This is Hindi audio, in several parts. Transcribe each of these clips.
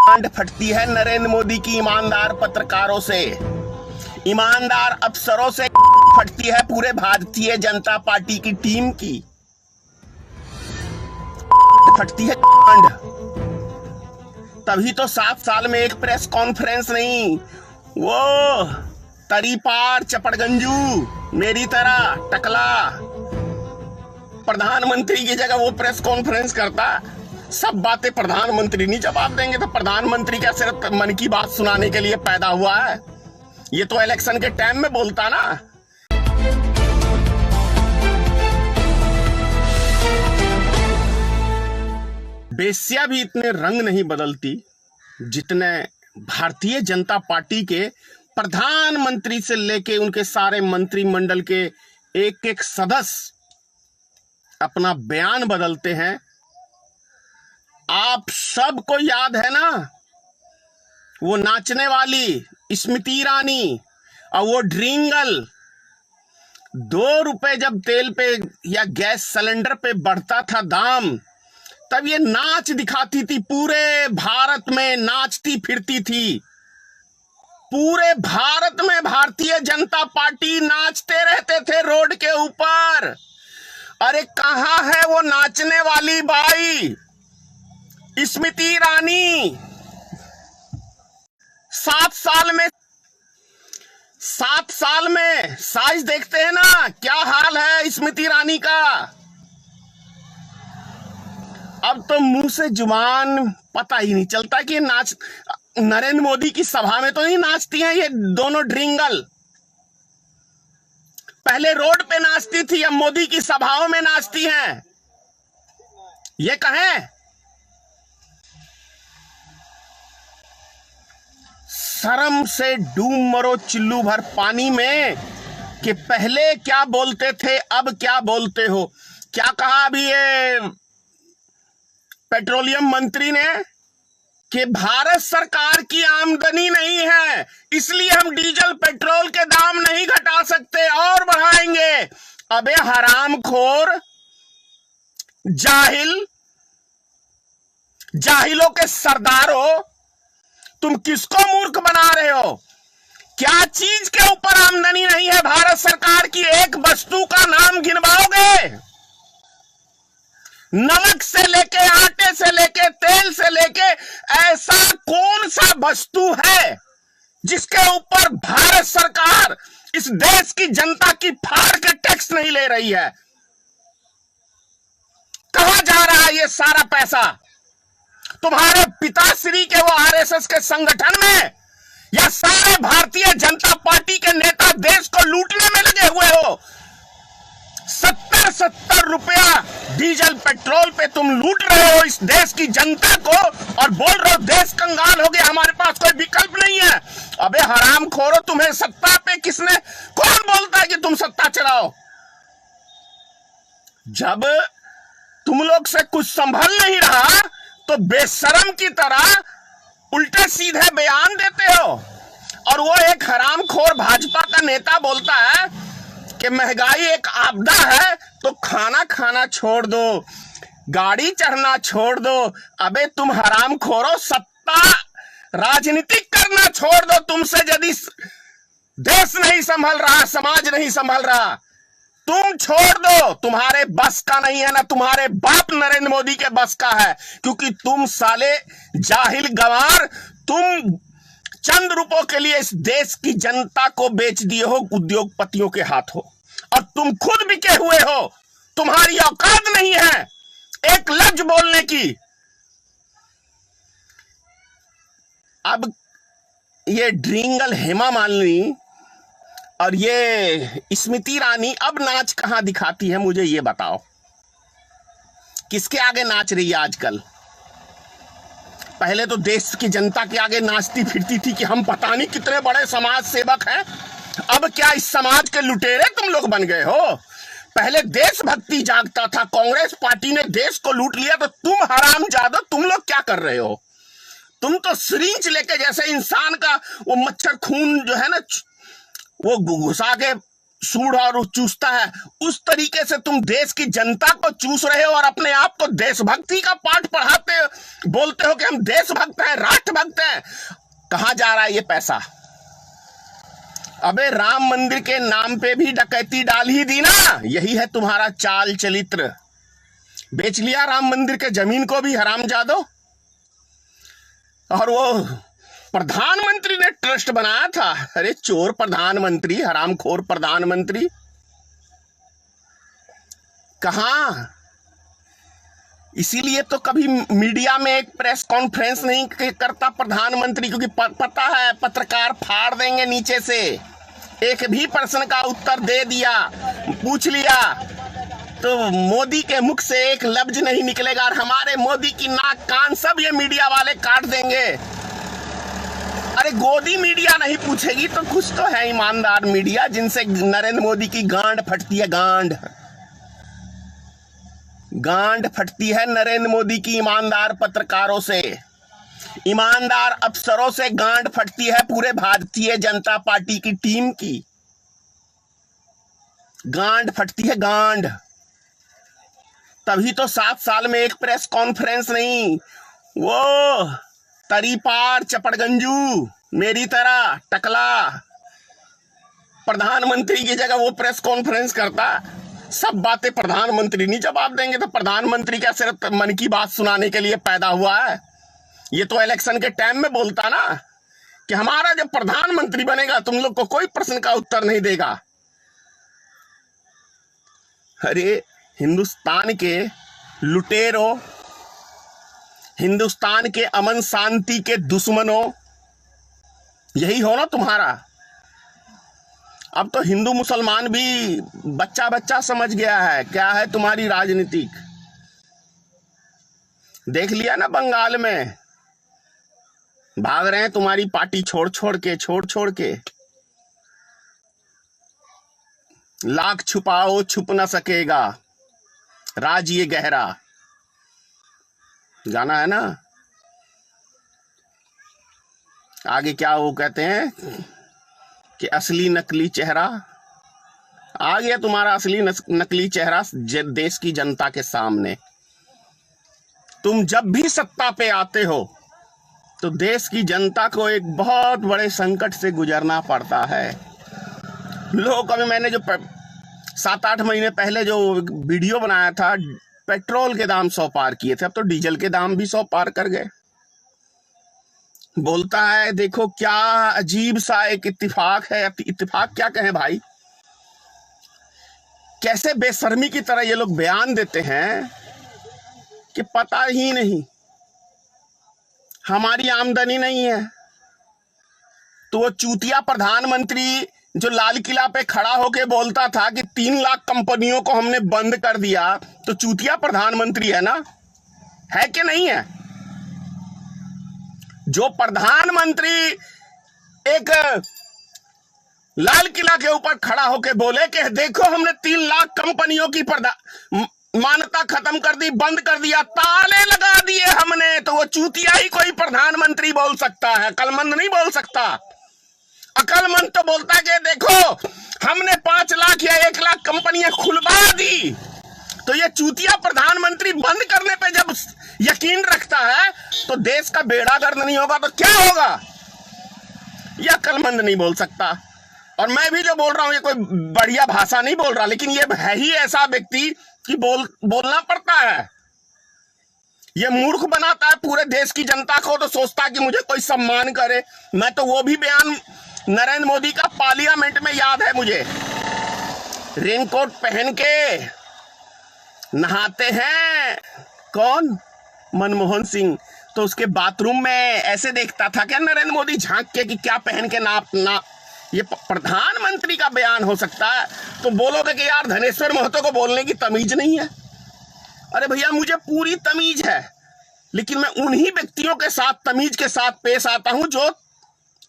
गांड फटती है नरेंद्र मोदी की ईमानदार पत्रकारों से, ईमानदार अफसरों से फटती है पूरे भारतीय जनता पार्टी की टीम की फटती है गांड। तभी तो 7 साल में एक प्रेस कॉन्फ्रेंस नहीं, वो तरी पार चपड़गंजू मेरी तरह टकला प्रधानमंत्री की जगह वो प्रेस कॉन्फ्रेंस करता। सब बातें प्रधानमंत्री नहीं जवाब देंगे तो प्रधानमंत्री क्या सिर्फ मन की बात सुनाने के लिए पैदा हुआ है? ये तो इलेक्शन के टाइम में बोलता ना। बेस्या भी इतने रंग नहीं बदलती जितने भारतीय जनता पार्टी के प्रधानमंत्री से लेके उनके सारे मंत्रिमंडल के एक एक सदस्य अपना बयान बदलते हैं। आप सबको याद है ना वो नाचने वाली स्मृति ईरानी और वो ड्रिंगल। 2 रुपए जब तेल पे या गैस सिलेंडर पे बढ़ता था दाम, तब ये नाच दिखाती थी, पूरे भारत में नाचती फिरती थी। पूरे भारत में भारतीय जनता पार्टी नाचते रहते थे रोड के ऊपर। अरे कहां है वो नाचने वाली बाई स्मृति ईरानी? 7 साल में साइज देखते हैं ना क्या हाल है स्मृति ईरानी का। अब तो मुंह से जुबान पता ही नहीं चलता कि नाच नरेंद्र मोदी की सभा में तो नहीं नाचती हैं ये दोनों ड्रिंगल। पहले रोड पे नाचती थी, अब मोदी की सभाओं में नाचती हैं। ये कहें शर्म से डूब मरो चिल्लू भर पानी में कि पहले क्या बोलते थे अब क्या बोलते हो। क्या कहा अभी ये पेट्रोलियम मंत्री ने कि भारत सरकार की आमदनी नहीं है इसलिए हम डीजल पेट्रोल के दाम नहीं घटा सकते और बढ़ाएंगे। अबे हरामखोर जाहिलों के सरदार हो, तुम किसको मूर्ख बना रहे हो? क्या चीज के ऊपर आमदनी नहीं है भारत सरकार की? एक वस्तु का नाम गिनवाओगे? नमक से लेके आटे से लेके तेल से लेके ऐसा कौन सा वस्तु है जिसके ऊपर भारत सरकार इस देश की जनता की फाड़ के टैक्स नहीं ले रही है? कहां जा रहा है ये सारा पैसा? तुम्हारे पिताश्री के वो आरएसएस के संगठन में, या सारे भारतीय जनता पार्टी के नेता देश को लूटने में लगे हुए हो? 70 रुपया डीजल पेट्रोल पे तुम लूट रहे हो इस देश की जनता को और बोल रहे हो देश कंगाल हो गया, हमारे पास कोई विकल्प नहीं है। अबे हरामखोरो, तुम्हें सत्ता पे कौन बोलता है कि तुम सत्ता चलाओ? जब तुम लोग से कुछ संभल नहीं रहा तो बेशरम की तरह उल्टे सीधे बयान देते हो। और वो एक हरामखोर भाजपा का नेता बोलता है कि महंगाई एक आपदा है तो खाना छोड़ दो, गाड़ी चढ़ना छोड़ दो। अबे तुम हरामखोरो, सत्ता राजनीतिक करना छोड़ दो। तुमसे यदि देश नहीं संभल रहा, समाज नहीं संभल रहा, तुम छोड़ दो। तुम्हारे बस का नहीं है ना तुम्हारे बाप नरेंद्र मोदी के बस का है, क्योंकि तुम साले जाहिल गंवार, तुम चंद रुपयों के लिए इस देश की जनता को बेच दिए हो उद्योगपतियों के हाथों, और तुम खुद बिके हुए हो। तुम्हारी औकात नहीं है एक लफ्ज बोलने की। अब ये ड्रिंगल हेमा मालिनी और ये स्मृति ईरानी अब नाच कहां दिखाती है? मुझे ये बताओ, किसके आगे नाच रही है आजकल? पहले तो देश की जनता के आगे नाचती फिरती थी कि हम पता नहीं कितने बड़े समाज सेवक हैं। अब क्या इस समाज के लुटेरे तुम लोग बन गए हो? पहले देशभक्ति जागता था, कांग्रेस पार्टी ने देश को लूट लिया, तो तुम हरामजादा तुम लोग क्या कर रहे हो? तुम तो सिरिंज लेके, जैसे इंसान का वो मच्छर खून जो है ना वो घुसा के सूढ़ और चूसता है, उस तरीके से तुम देश की जनता को चूस रहे हो और अपने आप को देशभक्ति का पाठ पढ़ाते बोलते हो कि हम देशभक्त हैं, राष्ट्रभक्त हैं। कहां जा रहा है ये पैसा? अबे राम मंदिर के नाम पे भी डकैती डाल ही दी ना, यही है तुम्हारा चाल चरित्र। बेच लिया राम मंदिर के जमीन को भी हरामजादो। और वो प्रधानमंत्री ने ट्रस्ट बनाया था। अरे चोर प्रधानमंत्री, हरामखोर प्रधानमंत्री, कहां? इसीलिए तो कभी मीडिया में एक प्रेस कॉन्फ्रेंस नहीं करता प्रधानमंत्री, क्योंकि पता है पत्रकार फाड़ देंगे नीचे से। एक भी प्रश्न का उत्तर दे दिया, पूछ लिया, तो मोदी के मुख से एक लफ्ज नहीं निकलेगा और हमारे मोदी की नाक कान सब ये मीडिया वाले काट देंगे। अरे गोदी मीडिया नहीं पूछेगी तो कुछ तो है ईमानदार मीडिया, जिनसे नरेंद्र मोदी की गांड फटती है। गांड फटती है नरेंद्र मोदी की ईमानदार पत्रकारों से, ईमानदार अफसरों से गांड फटती है पूरे भारतीय जनता पार्टी की टीम की। गांड फटती है, गांड। तभी तो 7 साल में एक प्रेस कॉन्फ्रेंस नहीं। वो तरी पार चपड़गंजू मेरी तरह टकला प्रधानमंत्री की जगह वो प्रेस कॉन्फ्रेंस करता। सब बातें प्रधानमंत्री नहीं जवाब देंगे, तो प्रधानमंत्री क्या सिर्फ मन की बात सुनाने के लिए पैदा हुआ है? ये तो इलेक्शन के टाइम में बोलता ना कि हमारा जब प्रधानमंत्री बनेगा तुम लोग को कोई प्रश्न का उत्तर नहीं देगा। अरे हिंदुस्तान के लुटेरों, हिंदुस्तान के अमन शांति के दुश्मनों, यही हो ना तुम्हारा। अब तो हिंदू मुसलमान भी बच्चा बच्चा समझ गया है क्या है तुम्हारी राजनीतिक। देख लिया ना बंगाल में, भाग रहे हैं तुम्हारी पार्टी छोड़ छोड़ के। लाख छुपाओ छुप ना सकेगा, राज ये गहरा, गाना है ना। आगे क्या वो कहते हैं कि असली नकली चेहरा आ गया तुम्हारा, असली नकली चेहरा देश की जनता के सामने। तुम जब भी सत्ता पे आते हो तो देश की जनता को एक बहुत बड़े संकट से गुजरना पड़ता है। लोग, अभी मैंने जो 7-8 महीने पहले जो वीडियो बनाया था, पेट्रोल के दाम 100 पार किए थे, अब तो डीजल के दाम भी 100 पार कर गए। बोलता है देखो क्या अजीब सा एक इत्तेफाक है। इत्तेफाक क्या कहें भाई, कैसे बेशर्मी की तरह ये लोग बयान देते हैं कि पता ही नहीं, हमारी आमदनी नहीं है। तो वो चूतिया प्रधानमंत्री जो लाल किला पे खड़ा होके बोलता था कि 3 लाख कंपनियों को हमने बंद कर दिया, तो चूतिया प्रधानमंत्री है ना, है कि नहीं है? जो प्रधानमंत्री एक लाल किला के ऊपर खड़ा होके बोले कि देखो हमने 3 लाख कंपनियों की मान्यता खत्म कर दी, बंद कर दिया, ताले लगा दिए हमने, तो वो चूतिया ही कोई प्रधानमंत्री बोल सकता है, अकलमंद नहीं बोल सकता। अकलमंद तो बोलता है कि देखो हमने 5 लाख या 1 लाख कंपनियां खुलवा दी। तो ये चूतिया प्रधानमंत्री बंद करने पे जब यकीन रखता है तो देश का बेड़ा गर्क नहीं होगा तो क्या होगा? यह अकलमंद नहीं बोल सकता। और मैं भी जो बोल रहा हूं ये कोई बढ़िया भाषा नहीं बोल रहा, लेकिन ये है ही ऐसा व्यक्ति कि बोलना पड़ता है। ये मूर्ख बनाता है पूरे देश की जनता को, तो सोचता है कि मुझे कोई सम्मान करे। मैं तो वो भी बयान नरेंद्र मोदी का पार्लियामेंट में याद है मुझे, रेनकोट पहन के नहाते हैं कौन, मनमोहन सिंह, तो उसके बाथरूम में ऐसे देखता था क्या नरेंद्र मोदी झांक के कि क्या पहन के ना ये प्रधानमंत्री का बयान हो सकता है? तो बोलोगे कि यार धनेश्वर महतो को बोलने की तमीज नहीं है। अरे भैया मुझे पूरी तमीज है, लेकिन मैं उन्हीं व्यक्तियों के साथ तमीज के साथ पेश आता हूं जो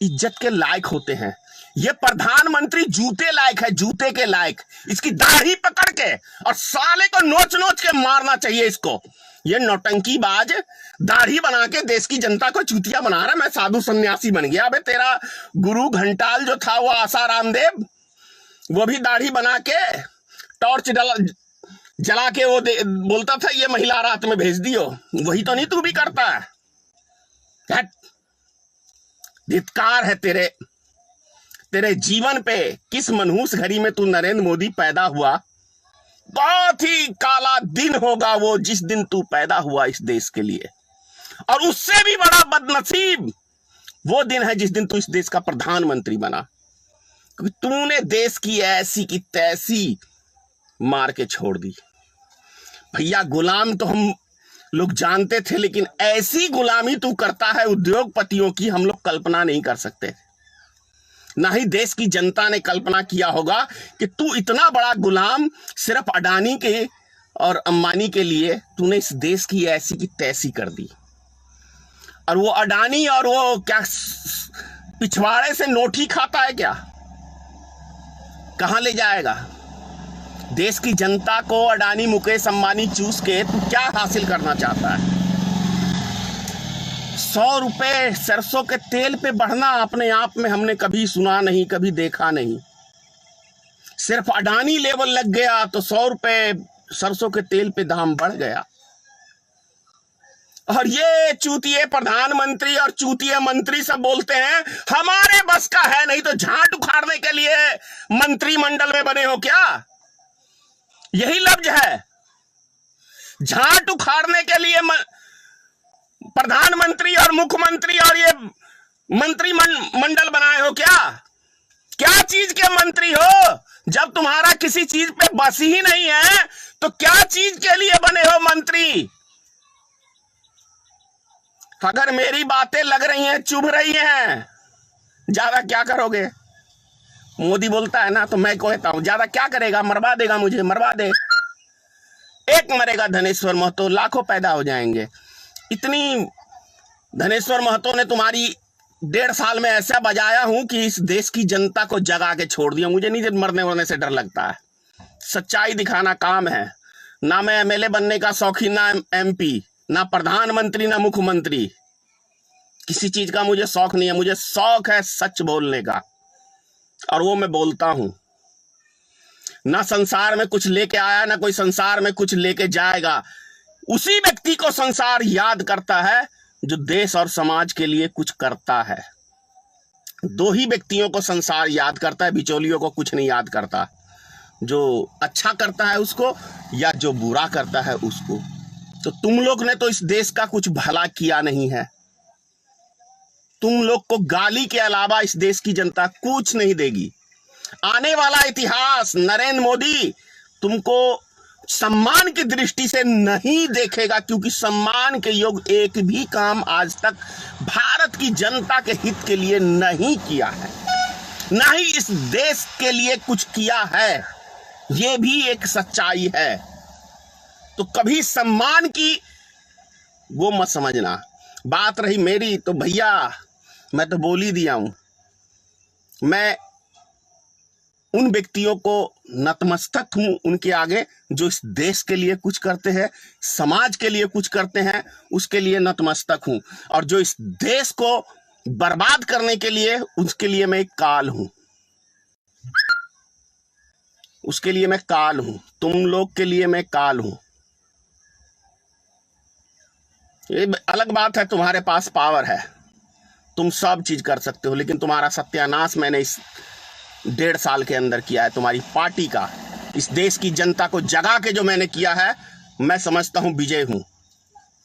इज्जत के लायक होते हैं। ये प्रधानमंत्री जूते लायक है, जूते के लायक। इसकी दाढ़ी पकड़ के और साले को नोच नोच के मारना चाहिए इसको। ये नौटंकीबाज दाढ़ी बना के देश की जनता को चूतिया बना रहा है। मैं साधु सन्यासी बन गया। अबे तेरा गुरु घंटाल जो था वो आसाराम देव, वो भी दाढ़ी बना के टॉर्च जला के वो बोलता था ये महिला रात में भेज दियो। वही तो नहीं तू भी करता है? धिक्कार है तेरे जीवन पे। किस मनहूस घड़ी में तू नरेंद्र मोदी पैदा हुआ। बहुत ही काला दिन होगा वो जिस दिन तू पैदा हुआ इस देश के लिए, और उससे भी बड़ा बदनसीब वो दिन है जिस दिन तू इस देश का प्रधानमंत्री बना, क्योंकि तूने देश की ऐसी की तैसी मार के छोड़ दी। भैया गुलाम तो हम लोग जानते थे, लेकिन ऐसी गुलामी तू करता है उद्योगपतियों की, हम लोग कल्पना नहीं कर सकते। ना ही देश की जनता ने कल्पना किया होगा कि तू इतना बड़ा गुलाम सिर्फ अडानी के और अंबानी के लिए तूने इस देश की ऐसी की तैसी कर दी। और वो अडानी और वो क्या पिछवाड़े से नोट ही खाता है क्या? कहां ले जाएगा देश की जनता को? अडानी मुकेश अंबानी चूस के तू क्या हासिल करना चाहता है? 100 रुपए सरसों के तेल पे बढ़ना अपने आप में हमने कभी सुना नहीं, कभी देखा नहीं। सिर्फ अडानी लेवल लग गया तो 100 रुपए सरसों के तेल पे दाम बढ़ गया। और ये चूतिए प्रधानमंत्री और चूतिए मंत्री सब बोलते हैं हमारे बस का है नहीं, तो झाट उखाड़ने के लिए मंत्रिमंडल में बने हो क्या? यही लफ्ज है, झाट उखाड़ने के लिए प्रधानमंत्री और मुख्यमंत्री और ये मंत्रिमंडल बनाए हो क्या? क्या चीज के मंत्री हो? जब तुम्हारा किसी चीज पे बस ही नहीं है तो क्या चीज के लिए बने हो मंत्री? अगर मेरी बातें लग रही हैं, चुभ रही हैं, ज्यादा क्या करोगे? मोदी बोलता है ना, तो मैं कहता हूं ज्यादा क्या करेगा? मरवा देगा मुझे, मरवा दे। एक मरेगा धनेश्वर महतो, लाखों पैदा हो जाएंगे। इतनी धनेश्वर महतो ने तुम्हारी 1.5 साल में ऐसा बजाया हूं कि इस देश की जनता को जगा के छोड़ दिया। मुझे नहीं मरने वरने से डर लगता है, सच्चाई दिखाना काम है। ना मैं एमएलए बनने का शौकीन, ना एमपी, ना प्रधानमंत्री, ना मुख्यमंत्री, किसी चीज का मुझे शौक नहीं है। मुझे शौक है सच बोलने का, और वो मैं बोलता हूं। ना संसार में कुछ लेके आया, ना कोई संसार में कुछ लेके जाएगा। उसी व्यक्ति को संसार याद करता है जो देश और समाज के लिए कुछ करता है। 2 ही व्यक्तियों को संसार याद करता है, बिचौलियों को कुछ नहीं याद करता। जो अच्छा करता है उसको, या जो बुरा करता है उसको। तो तुम लोग ने तो इस देश का कुछ भला किया नहीं है। तुम लोग को गाली के अलावा इस देश की जनता कुछ नहीं देगी। आने वाला इतिहास नरेंद्र मोदी तुमको सम्मान की दृष्टि से नहीं देखेगा, क्योंकि सम्मान के योग्य एक भी काम आज तक भारत की जनता के हित के लिए नहीं किया है, ना ही इस देश के लिए कुछ किया है। यह भी एक सच्चाई है। तो कभी सम्मान की वो मत समझना। बात रही मेरी, तो भैया मैं तो बोल ही दिया हूं। मैं उन व्यक्तियों को नतमस्तक हूं उनके आगे जो इस देश के लिए कुछ करते हैं, समाज के लिए कुछ करते हैं, उसके लिए नतमस्तक हूं। और जो इस देश को बर्बाद करने के लिए, उसके लिए मैं काल हूं। उसके लिए मैं काल हूं। तुम लोग के लिए मैं काल हूं। ये अलग बात है, तुम्हारे पास पावर है, तुम सब चीज कर सकते हो, लेकिन तुम्हारा सत्यानाश मैंने इस 1.5 साल के अंदर किया है। तुम्हारी पार्टी का, इस देश की जनता को जगा के जो मैंने किया है, मैं समझता हूं विजय हूं।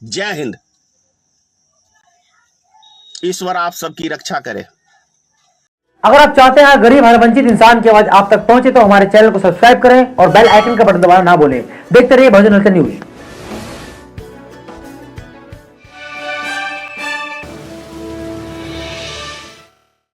जय हिंद। ईश्वर आप सबकी रक्षा करे। अगर आप चाहते हैं गरीब हर वंचित इंसान की आवाज आप तक पहुंचे तो हमारे चैनल को सब्सक्राइब करें और बेल आइकन का बटन दबाना ना भूलें। देखते रहिए भोजन न्यूज।